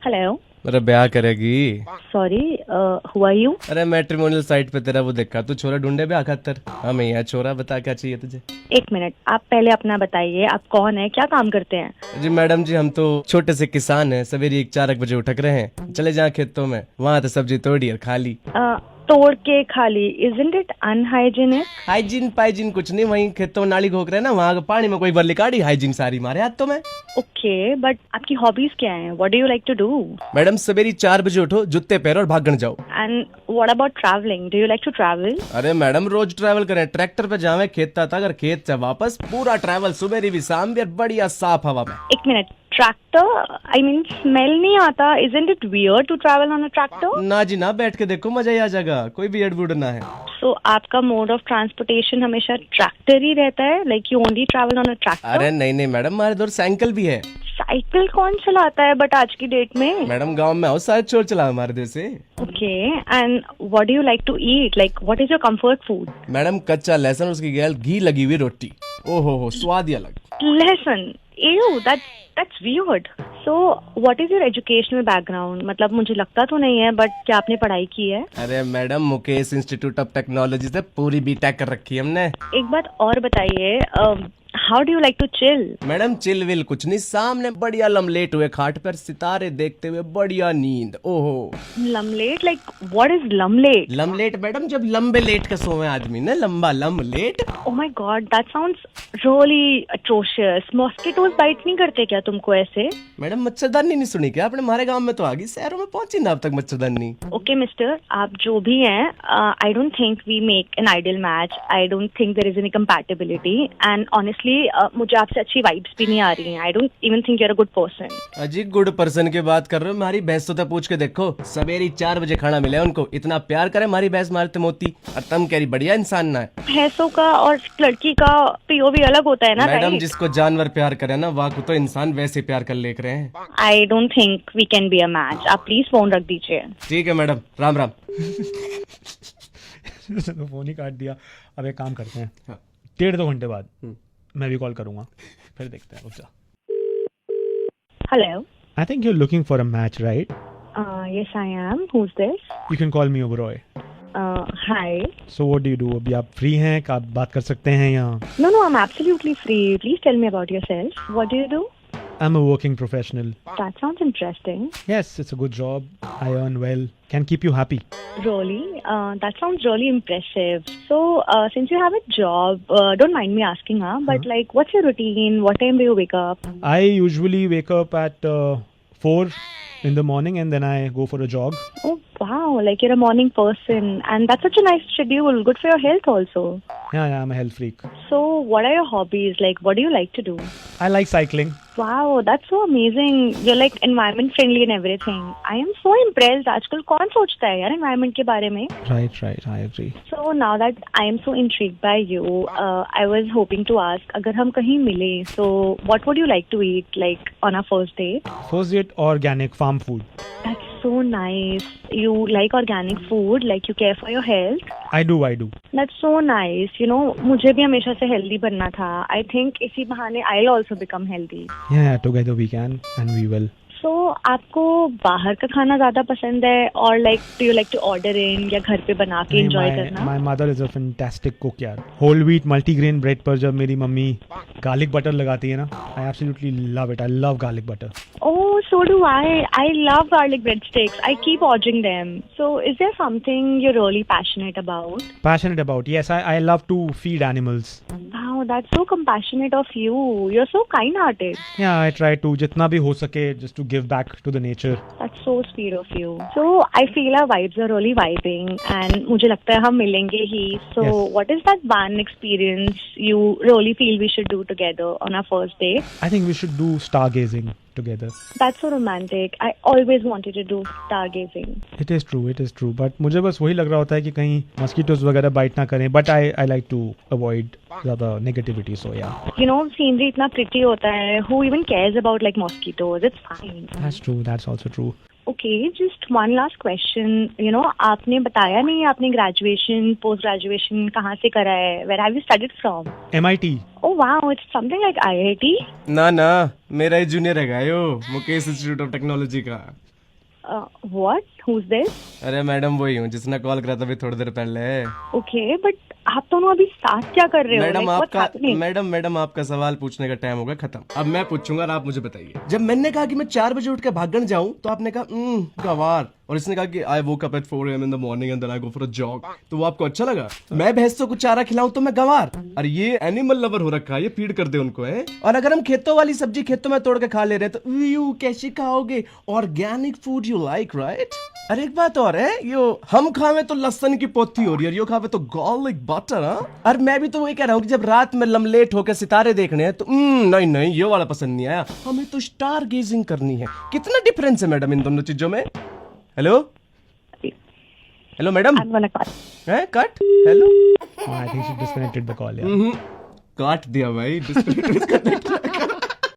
Hello. मेरा ब्याह करेगी। Sorry, who are you? अरे मैट्रिमोनियल साइट पे तेरा वो देखा, तू छोरा ढूंढे ब्याह खातर। हाँ मैं यहाँ छोरा, बता क्या चाहिए तुझे। एक मिनट, आप पहले अपना बताइए, आप कौन है, क्या काम करते हैं? जी मैडम जी, हम तो छोटे से किसान हैं। सवेरे 4 बजे उठक रहे हैं, चले जाए खेतों में, वहाँ तो सब्जी तोड़ी और खा ली। तोड़ के खाली, इजंट इट अनहाइजीनिक? हाइजीन पाइजीन कुछ नहीं, वहीं खेतों में नाली घोक रहे हैं ना, वहाँ पानी में कोई बरली काढ़ी, हाइजीन सारी मारे हाथ तो में। ओके, बट आपकी हॉबीज क्या हैं? What do you like to do? Madam सवेरे 4 बजे उठो, जूते पहनो और भागन जाओ। And what about travelling? Do you like to travel? अरे मैडम रोज ट्रैवल करें, ट्रैक्टर पे जावे खेत तक, अगर खेत से वापस पूरा ट्रैवल, सुबह भी शाम भी, बढ़िया साफ हवा में। एक minute, tractor, I mean smell नहीं आता? Isn't it weird to travel on a tractor? ना जी ना, बैठ के देखो, मजा ही आ जाएगा, कोई भी एड ना है। सो आपका मोड ऑफ ट्रांसपोर्टेशन हमेशा ट्रैक्टर ही रहता है? Like you only travel on a tractor? अरे नहीं नहीं मैडम, हमारे दौर साइकिल भी है। साइकिल कौन चलाता है बट आज की डेट में? मैडम गांव में आओ, सारे चोर चला हमारे देश से। Okay, and what do you like to eat? Like what is your comfort food? Madam कच्चा लहसुन, उसकी गैल घी लगी हुई रोटी, ओहो स्वाद ही अलग। लहसुन? Ew, that's weird. So, what is your educational background? मतलब मुझे लगता तो नहीं है, बट क्या आपने पढ़ाई की है? अरे madam Mukesh institute of technology से पूरी बीटेक कर रखी है हमने। एक बात और बताइए, how do you like to chill? Madam chill विल कुछ नहीं, सामने बढ़िया लमलेट हुए खाट पर, सितारे देखते हुए बढ़िया नींद, ओहो। लमलेट? लाइक व्हाट इज लमलेट? लमलेट मैडम जब लंबे लेट के सोए आदमी ने, लंबा लमलेट। Oh my god, that sounds really atrocious. Mosquitoes bite नहीं करते क्या तुमको ऐसे? मैडम मच्छरदानी नहीं सुनी क्या आपने? हमारे गांव में तो आ गई, शहरों में पहुंची ना अब तक मच्छरदानी। ओके मिस्टर, आप जो भी हैं, I don't think we make an ideal match. I don't think there is any compatibility, and honestly मुझे आपसे अच्छी वाइब्स भी नहीं आ रही हैं। I don't even think you are a good person. अजी गुड पर्सन की बात कर रहे हो? हमारी भैंस तो पूछ के देखो, सवेरे 4 बजे खाना मिले उनको, इतना प्यार करे हमारी भैंस मारते मोती, और तुम कह रही बढ़िया इंसान ना है। भैंसों का और लड़की का पीओवी अलग होता है ना? मैडम जिसको जानवर प्यार करे ना, वाह को तो इंसान वैसे प्यार कर लेकर रहे हैं। I don't think we can be a match. आप प्लीज फोन रख दीजिए। ठीक है मैडम, राम राम। चलो फोन ही काट दिया। अब एक काम करते हैं, हाँ। 1.5-2 घंटे बाद मैं भी कॉल करूंगा, फिर देखते हैं। रुक जा। Hello. I think you are looking for a match, right? Yes I am. Who is this? You can call me Oberoi. Hi. So what do you do? अभी आप फ्री हैं? क्या आप बात कर सकते हैं या? No no, I am absolutely free. Please tell me about yourself. What do you do? I'm a working professional. That sounds interesting. Yes, it's a good job. I earn well. Can keep you happy. Really? That sounds really impressive. So, since you have a job, don't mind me asking, but like, what's your routine? What time do you wake up? I usually wake up at 4 in the morning and then I go for a jog. Oh, wow. Like, you're a morning person. And that's such a nice schedule. Good for your health also. Yeah, I'm a health freak. So, what are your hobbies? Like, what do you like to do? I like cycling. Wow, that's so amazing. You're like environment friendly and everything. I am so impressed. आजकल कौन सोचता है यार environment के बारे में? Right, I agree. So now that I am so intrigued by you, I was hoping to ask, अगर हम कहीं मिले, so what would you like to eat, like on our first date? First date, organic farm food. That's so nice. You like organic food, like you care for your health. I do. That's so nice. You know, मुझे भी हमेशा से healthy बनना था. I think इसी बहाने I'll also become healthy. Yeah, together we can and we will. So, आपको बाहर का खाना ज्यादा पसंद है, और like do you like to order in, या घर पे बना के एंजॉय करना? My mother is a fantastic cook यार। होल व्हीट मल्टीग्रेन ब्रेड पर जब मेरी मम्मी गार्लिक बटर लगाती है ना, I absolutely love it. I love garlic butter. Oh, so do I. I love garlic breadsticks. I keep ordering them. So, is there something you're really passionate about? Passionate about? Yes, I love to feed animals. Wow, that's so compassionate of you. You're so kind-hearted. Yeah, I try to जितना भी हो सके just to give back to the nature. That's so sweet of you. So, I feel our vibes are really vibing, and मुझे लगता है हम मिलेंगे ही. So, Yes. what is that one experience you really feel we should do together on our first date? I think we should do stargazing together. That's so romantic. I always wanted to do stargazing. It is true. But मुझे बस वही लग रहा होता है कि कहीं mosquitoes वगैरह bite ना करें. But I like to avoid ज़्यादा negativity. So yeah. You know, scenery इतना pretty होता है. Who even cares about like mosquitoes? It's fine. That's true. That's also true. Okay, just one last question. You know, आपने बताया नहीं आपने graduation, post graduation कहाँ से करा है? Where have you studied from? MIT. Oh wow, it's something like IIT. ना ना, मेरा ही जूनियर है यो, मुकेश इंस्टीट्यूट ऑफ टेक्नोलॉजी का। What? Who's this? अरे मैडम वही हूँ जिसने कॉल करा था अभी थोड़ी देर पहले। Okay, but आप दोनों अभी साथ क्या कर रहे हो? मैडम Like, what's आपका happening? मैडम आपका सवाल पूछने का टाइम होगा खत्म। अब मैं पूछूंगा और आप मुझे बताइए। जब मैंने कहा कि मैं 4 बजे उठ के भागने जाऊं तो आपने कहा गवार, और इसने कहा कि I woke up at 4 AM in the morning and then I go for a jog, तो वो आपको अच्छा लगा? मैं भैंसों को चारा खिलाऊं तो मैं गवार? अरे ये एनिमल लवर हो रखा है, ये फीड कर दे उनको है। और अगर हम खेतों वाली सब्जी खेतों में तोड़ के खा ले रहे हैं तो यू कैसे खाओगे? Organic food you like right? अरे एक बात और है, यो हम खावे तो लहसन की पोथी हो रही है, यो खावे तो गार्लिक बटर। और मैं भी तो वही कह रहा हूँ कि जब रात में लमलेट होकर सितारे देखने हैं तो नहीं ये वाला पसंद नहीं आया, हमें तो स्टार गेजिंग करनी है। कितना डिफरेंस है मैडम इन दोनों चीजों में। Hello madam. I'm gonna cut. है cut? Hello I think she disconnected the call. Yeah. काट दिया भाई, disconnect